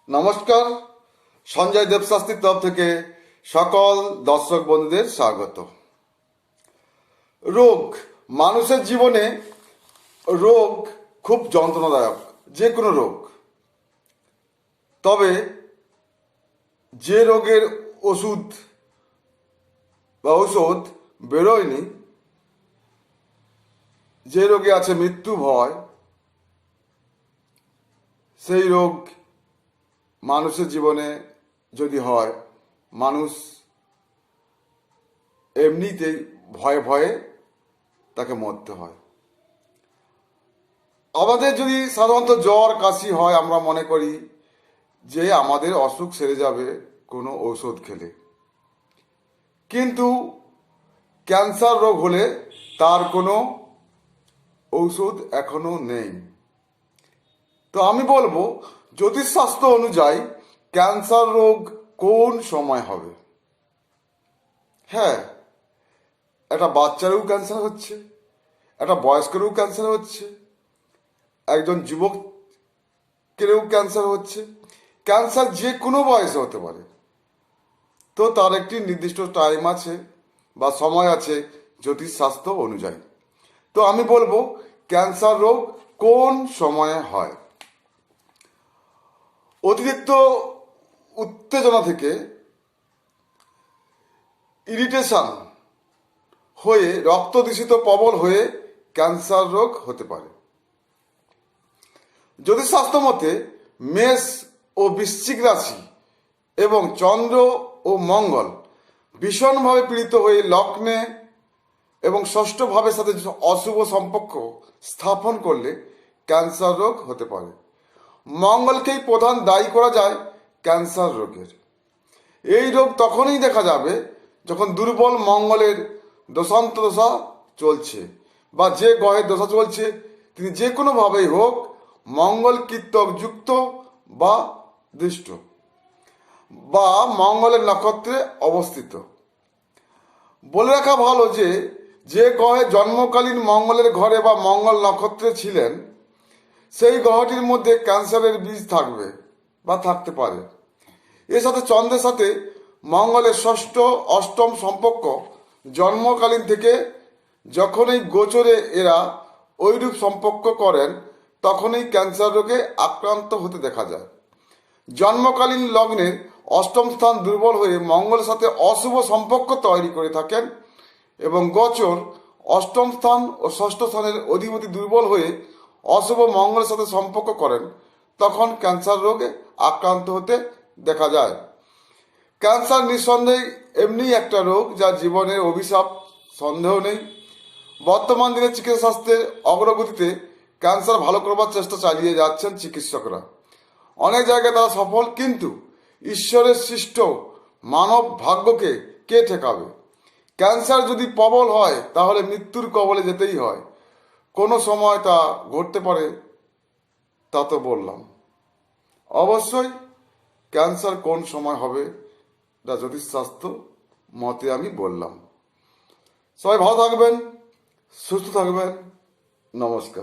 নমস্কার। সঞ্জয় দেবশাস্ত্রীর তরফ থেকে সকল দর্শক বন্ধুদের স্বাগত। রোগ, মানুষের জীবনে রোগ খুব যন্ত্রণাদায়ক, যে কোনো রোগ। তবে যে রোগের ঔষধ বেরোয়নি, যে রোগে আছে মৃত্যু ভয়, সেই রোগ মানুষের জীবনে যদি হয়, মানুষ এমনিতেই ভয়ে ভয়ে তাকে মরতে হয়। আমাদের যদি সাধারণত জ্বর কাশি হয়, আমরা মনে করি যে আমাদের অসুখ সেরে যাবে কোনো ঔষধ খেলে। কিন্তু ক্যান্সার রোগ হলে তার কোনো ঔষধ এখনো নেই। তো আমি বলবো, জ্যোতিষশাস্ত্র অনুযায়ী ক্যান্সার রোগ কোন সময় হবে। হ্যাঁ, একটা বাচ্চারও ক্যান্সার হচ্ছে, একটা বয়স্কেরও ক্যান্সার হচ্ছে, একজন যুবকেরও ক্যান্সার হচ্ছে। ক্যান্সার যে কোনো বয়সে হতে পারে। তো তার একটি নির্দিষ্ট টাইম আছে বা সময় আছে জ্যোতিষশাস্ত্র অনুযায়ী। তো আমি বলবো, ক্যান্সার রোগ কোন সময়ে হয়। অতিরিক্ত উত্তেজনা থেকে ইরিটেশন হয়ে রক্ত দূষিত প্রবল হয়ে ক্যান্সার রোগ হতে পারে। জ্যোতিষশাস্ত্র মতে মেষ ও বৃশ্চিক রাশি এবং চন্দ্র ও মঙ্গল ভীষণভাবে পীড়িত হয়ে লগ্নে এবং ষষ্ঠ ভাবের সাথে অশুভ সম্পর্ক স্থাপন করলে ক্যান্সার রোগ হতে পারে। মঙ্গলকেই প্রধান দায়ী করা যায় ক্যান্সার রোগের। এই রোগ তখনই দেখা যাবে যখন দুর্বল মঙ্গলের দশা চলছে, বা যে গ্রহের দশা চলছে তিনি যে কোনোভাবেই হোক মঙ্গল কীর্তক যুক্ত বা দৃষ্ট, বা মঙ্গলের নক্ষত্রে অবস্থিত। বলে রাখা ভালো যে যে গ্রহে জন্মকালীন মঙ্গলের ঘরে বা মঙ্গল নক্ষত্রে ছিলেন, সেই গ্রহটির মধ্যে ক্যান্সারের বীজ থাকবে বা থাকতে পারে। এর সাথে চন্দ্রের সাথে মঙ্গলের ষষ্ঠ অষ্টম সম্পর্ক জন্মকালীন থেকে যখনই গোচরে এরা ওইরূপ সম্পর্ক করেন, তখনই ক্যান্সার রোগে আক্রান্ত হতে দেখা যায়। জন্মকালীন লগ্নের অষ্টম স্থান দুর্বল হয়ে মঙ্গলের সাথে অশুভ সম্পর্ক তৈরি করে থাকেন এবং গোচর অষ্টম স্থান ও ষষ্ঠ স্থানের অধিপতি দুর্বল হয়ে অশুভ মঙ্গলের সাথে সম্পর্ক করেন, তখন ক্যান্সার রোগে আক্রান্ত হতে দেখা যায়। ক্যান্সার নিঃসন্দেহে এমনি একটা রোগ যা জীবনের অভিশাপ, সন্দেহ নেই। বর্তমান দিনে চিকিৎসা শাস্ত্রের অগ্রগতিতে ক্যান্সার ভালো করবার চেষ্টা চালিয়ে যাচ্ছেন চিকিৎসকরা। অনেক জায়গায় তারা সফল, কিন্তু ঈশ্বরের সৃষ্ট মানব ভাগ্যকে কে ঠেকাবে। ক্যান্সার যদি প্রবল হয় তাহলে মৃত্যুর কবলে যেতেই হয়। কোনো সময় তা ঘটতে পারে, তা তো বললাম। অবশ্যই ক্যান্সার কোন সময় হবে যা জ্যোতিষশাস্ত্র মতে আমি বললাম। সবাই ভালো থাকবেন, সুস্থ থাকবেন। নমস্কার।